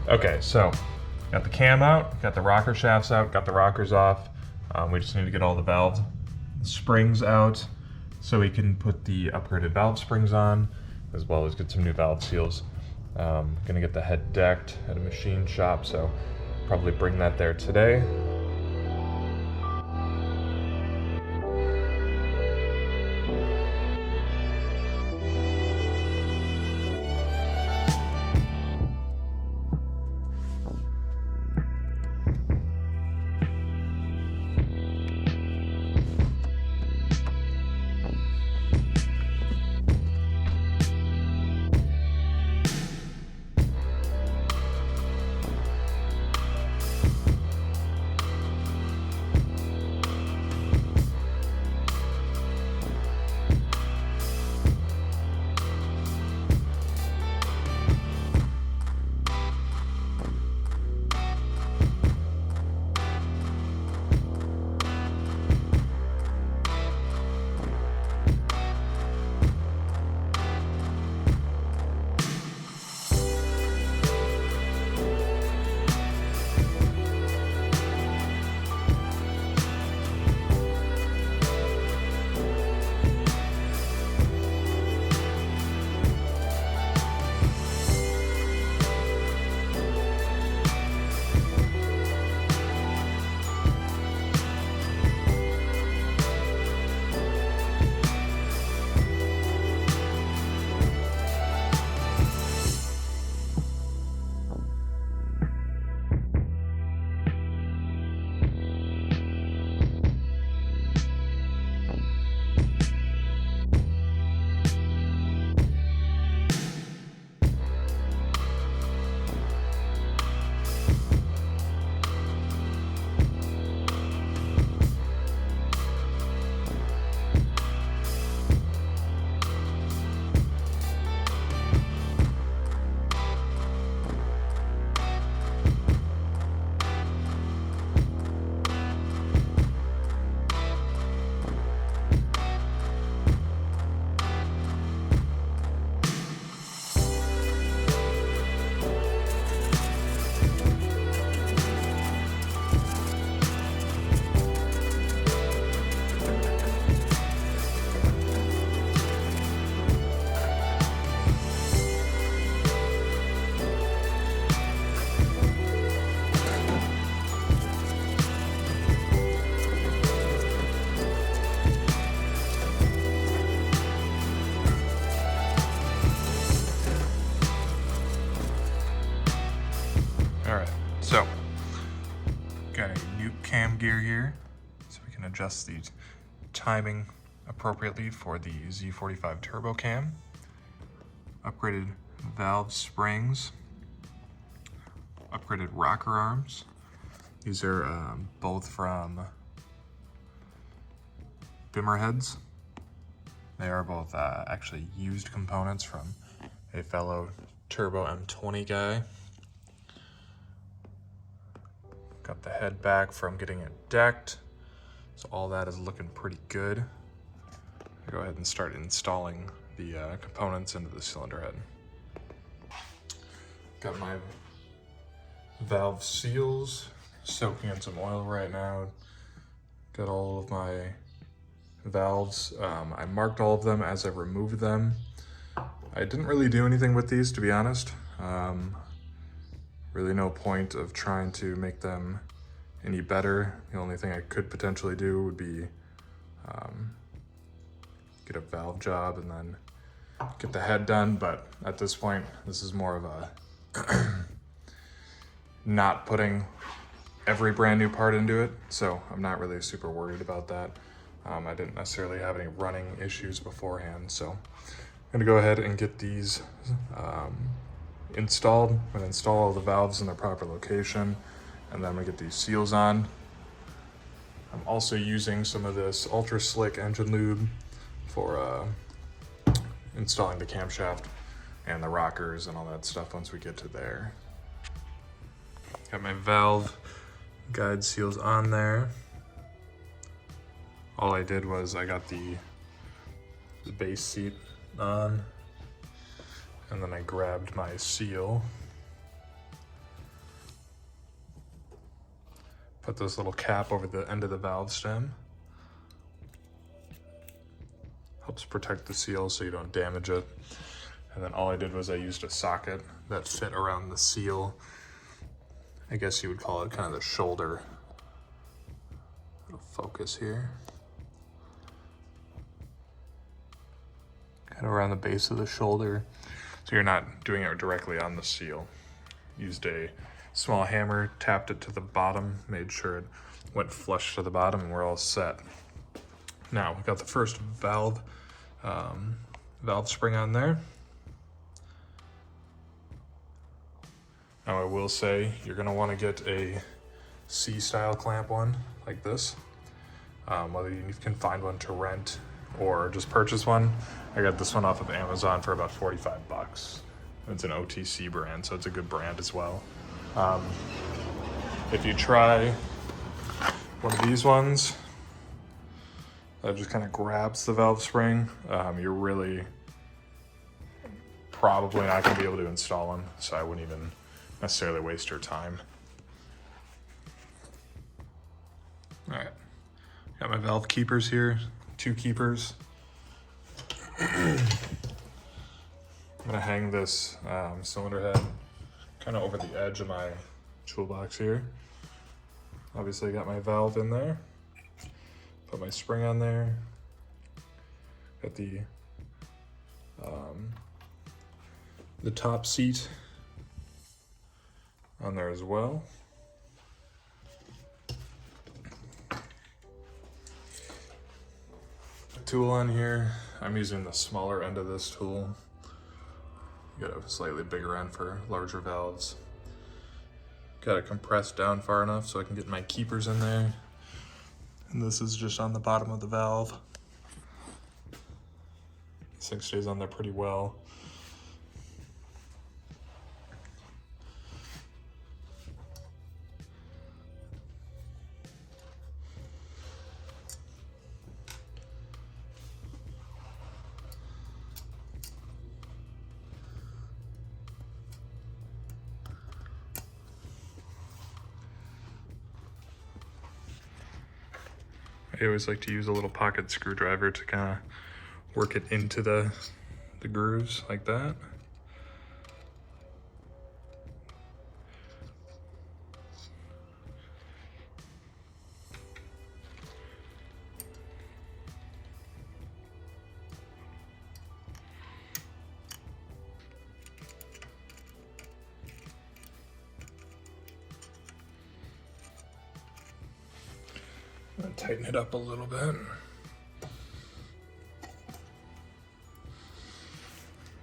Okay, so got the cam out, got the rocker shafts out, got the rockers off. We just need to get all the valve springs out so we can put the upgraded valve springs on, as well as get some new valve seals. Gonna get the head decked at a machine shop, so probably bring that there today. Alright, so got a new cam gear here, so we can adjust the timing appropriately for the Z45 turbo cam. Upgraded valve springs, upgraded rocker arms. These are both from Bimmer heads. They are both actually used components from a fellow Turbo M20 guy. Got the head back from getting it decked, so all that is looking pretty good. I'll go ahead and start installing the components into the cylinder head. Got my valve seals soaking in some oil right now. Got all of my valves. I marked all of them as I removed them. I didn't really do anything with these, to be honest. Really no point of trying to make them any better. The only thing I could potentially do would be get a valve job and then get the head done, but at this point, this is more of a not putting every brand new part into it, so I'm not really super worried about that. I didn't necessarily have any running issues beforehand, so I'm gonna go ahead and get these installed. I'm gonna install all the valves in their proper location, and then I'm gonna get these seals on. I'm also using some of this ultra slick engine lube for installing the camshaft and the rockers and all that stuff once we get to there. Got my valve guide seals on there. All I did was I got the base seat on, and then I grabbed my seal Put this little cap over the end of the valve stem. Helps protect the seal so you don't damage it. And then all I did was I used a socket that fit around the seal. I guess you would call it kind of the shoulder. It'll focus here. Kind of around the base of the shoulder. So you're not doing it directly on the seal. Used a small hammer, tapped it to the bottom, made sure it went flush to the bottom, and we're all set. Now we've got the first valve spring on there. Now I will say you're gonna wanna get a C-style clamp one like this. Whether you can find one to rent or just purchase one. I got this one off of Amazon for about 45 bucks. It's an OTC brand, so it's a good brand as well. If you try one of these ones, that just kind of grabs the valve spring, you're really probably not gonna be able to install them, so I wouldn't even necessarily waste your time. All right, got my valve keepers here, 2 keepers. I'm gonna hang this cylinder head kind of over the edge of my toolbox here. Obviously got my valve in there. Put my spring on there. Got the top seat on there as well. Tool on here. I'm using the smaller end of this tool. You got a slightly bigger end for larger valves. Got it compressed down far enough so I can get my keepers in there. And this is just on the bottom of the valve. This thing stays on there pretty well. I always like to use a little pocket screwdriver to kind of work it into the grooves like that. I'm gonna tighten it up a little bit.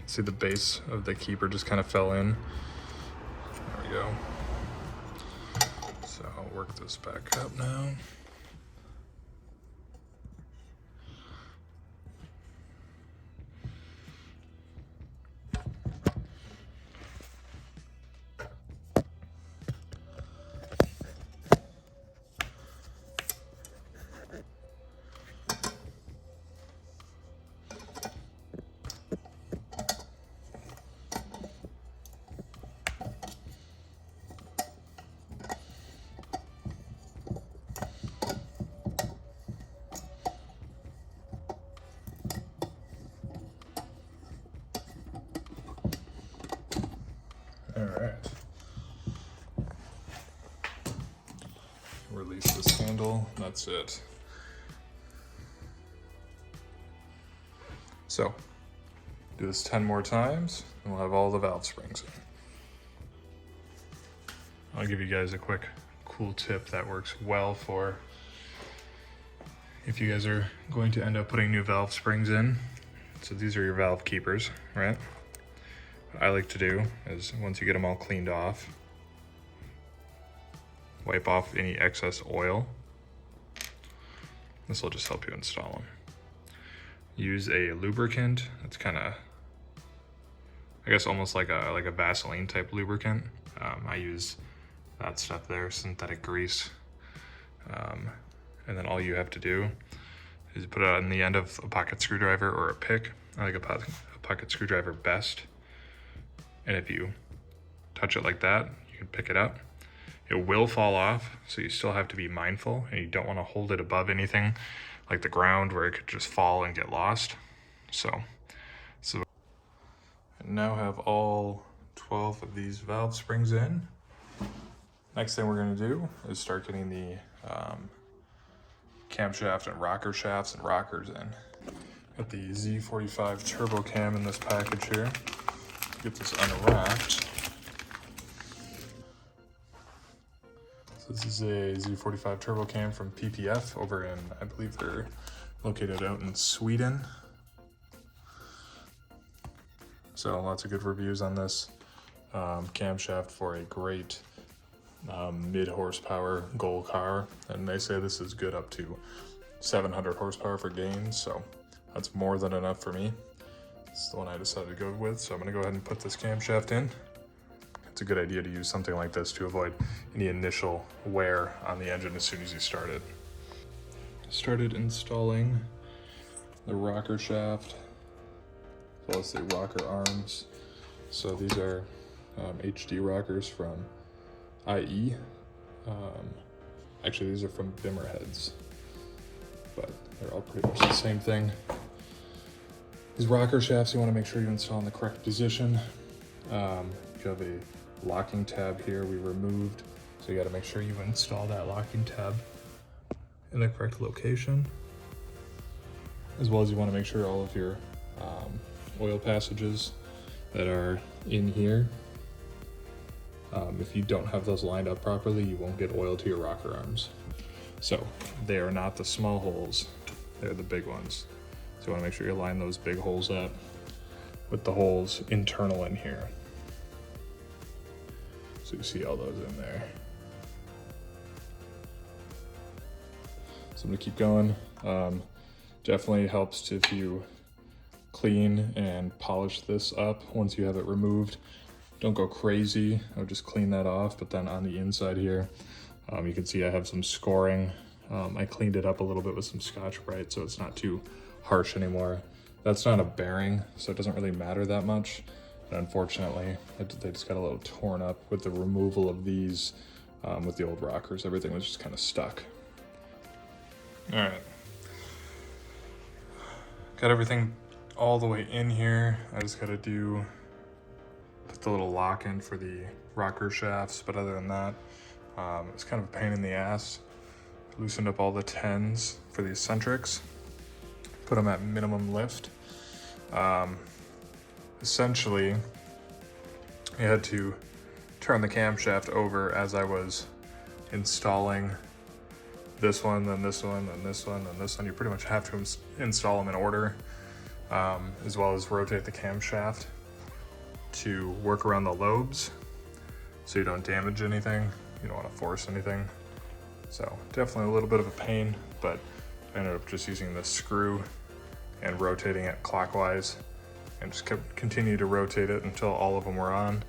See, the base of the keeper just kind of fell in. There we go. So I'll work this back up now. All right. Release this handle, that's it. So, do this 10 more times, and we'll have all the valve springs in. I'll give you guys a quick, cool tip that works well for if you guys are going to end up putting new valve springs in. So these are your valve keepers, right? What I like to do is once you get them all cleaned off, wipe off any excess oil. This will just help you install them. Use a lubricant that's kind of, I guess almost like a Vaseline type lubricant. I use that stuff there, synthetic grease. And then all you have to do is put it on the end of a pocket screwdriver or a pick. I like a pocket screwdriver best. And if you touch it like that, you can pick it up. It will fall off, so you still have to be mindful, and you don't want to hold it above anything like the ground where it could just fall and get lost. So I now have all 12 of these valve springs in. Next thing we're going to do is start getting the camshaft and rocker shafts and rockers in. Got the Z45 turbo cam in this package here. Get this unwrapped. So this is a Z45 turbo cam from PPF over in, I believe they're located out in Sweden. So lots of good reviews on this camshaft for a great mid horsepower Goal car, and they say this is good up to 700 horsepower for gains, so that's more than enough for me. It's the one I decided to go with, so I'm going to go ahead and put this camshaft in. It's a good idea to use something like this to avoid any initial wear on the engine as soon as you start it. Started installing the rocker shaft as well as the rocker arms. So these are HD rockers from IE. Actually, these are from Bimmer heads, but they're all pretty much the same thing. These rocker shafts, you want to make sure you install in the correct position. You have a locking tab here we removed, so you got to make sure you install that locking tab in the correct location, as well as you want to make sure all of your oil passages that are in here, if you don't have those lined up properly, you won't get oil to your rocker arms. So they are not the small holes, they're the big ones. So you want to make sure you line those big holes up with the holes internal in here. So you see all those in there. So I'm gonna keep going. Definitely helps if you clean and polish this up once you have it removed. Don't go crazy, I would just clean that off, but then on the inside here, you can see I have some scoring. I cleaned it up a little bit with some Scotch-Brite so it's not too harsh anymore. That's not a bearing, so it doesn't really matter that much. And unfortunately, they just got a little torn up with the removal of these. With the old rockers, everything was just kind of stuck. All right, got everything all the way in here. I just gotta put the little lock in for the rocker shafts, but other than that, it's kind of a pain in the ass. Loosened up all the 10s for the eccentrics, put them at minimum lift. Essentially, I had to turn the camshaft over as I was installing this one, then this one, then this one, then this one. You pretty much have to install them in order, as well as rotate the camshaft to work around the lobes so you don't damage anything. You don't want to force anything. So definitely a little bit of a pain, but I ended up just using this screw and rotating it clockwise, and just kept continue to rotate it until all of them were on.